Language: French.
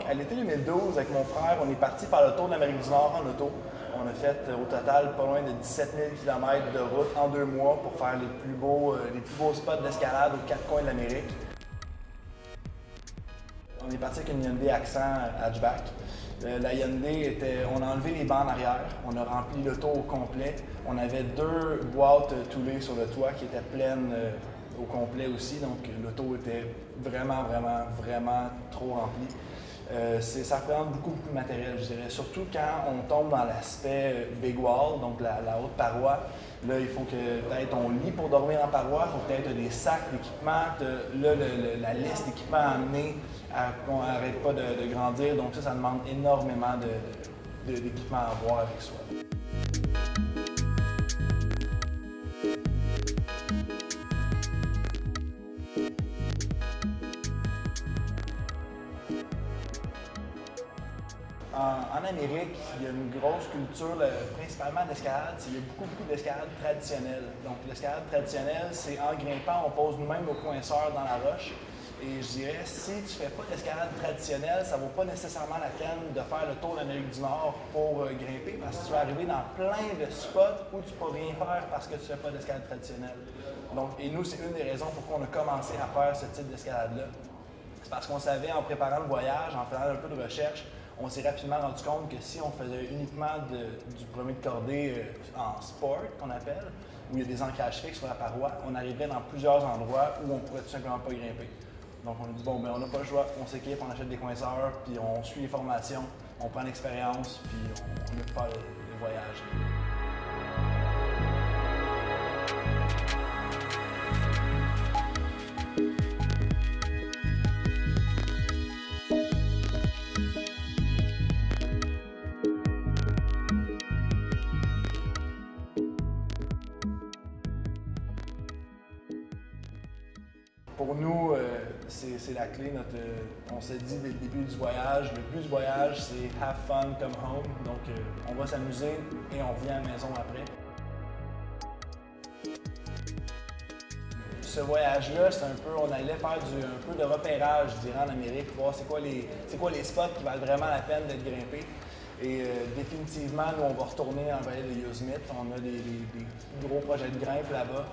À l'été 2012, avec mon frère, on est parti faire le tour de l'Amérique du Nord en auto. On a fait au total pas loin de 17 000 km de route en 2 mois pour faire les plus beaux spots d'escalade aux 4 coins de l'Amérique. On est parti avec une Hyundai Accent hatchback. La Hyundai on a enlevé les bancs en arrière, on a rempli l'auto au complet. On avait 2 boîtes toulées sur le toit qui étaient pleines au complet aussi, donc l'auto était vraiment trop remplie. Ça représente beaucoup de matériel, je dirais, surtout quand on tombe dans l'aspect big wall, donc la haute paroi. Là, il faut que tu aies ton lit pour dormir en paroi, il faut que tu aies des sacs d'équipement, la liste d'équipements à amener, qu'on n'arrête pas de grandir, donc ça demande énormément d'équipements à avoir avec soi. En Amérique, il y a une grosse culture, principalement d'escalade. Il y a beaucoup d'escalade traditionnelle. Donc, l'escalade traditionnelle, c'est en grimpant, on pose nous-mêmes nos coinceurs dans la roche. Et je dirais, si tu ne fais pas d'escalade traditionnelle, ça ne vaut pas nécessairement la peine de faire le tour de l'Amérique du Nord pour grimper, parce que tu vas arriver dans plein de spots où tu ne peux rien faire parce que tu ne fais pas d'escalade traditionnelle. Donc, et nous, c'est une des raisons pourquoi on a commencé à faire ce type d'escalade-là. C'est parce qu'on savait, en préparant le voyage, en faisant un peu de recherche, on s'est rapidement rendu compte que si on faisait uniquement du premier de cordée en sport, qu'on appelle, où il y a des ancrages fixes sur la paroi, on arriverait dans plusieurs endroits où on ne pourrait tout simplement pas grimper. Donc on a dit, bon, ben on n'a pas le choix, on s'équipe, on achète des coinceurs, puis on suit les formations, on prend l'expérience, puis on veut faire le voyage. Pour nous, c'est la clé. On s'est dit dès le début du voyage, le but du voyage, c'est « have fun, come home ». Donc, on va s'amuser et on revient à la maison après. Ce voyage-là, c'est un peu, on allait faire un peu de repérage, je dirais, en Amérique, voir c'est quoi les spots qui valent vraiment la peine d'être grimpés. Et définitivement, nous, on va retourner en vallée de Yosemite. On a des gros projets de grimpe là-bas.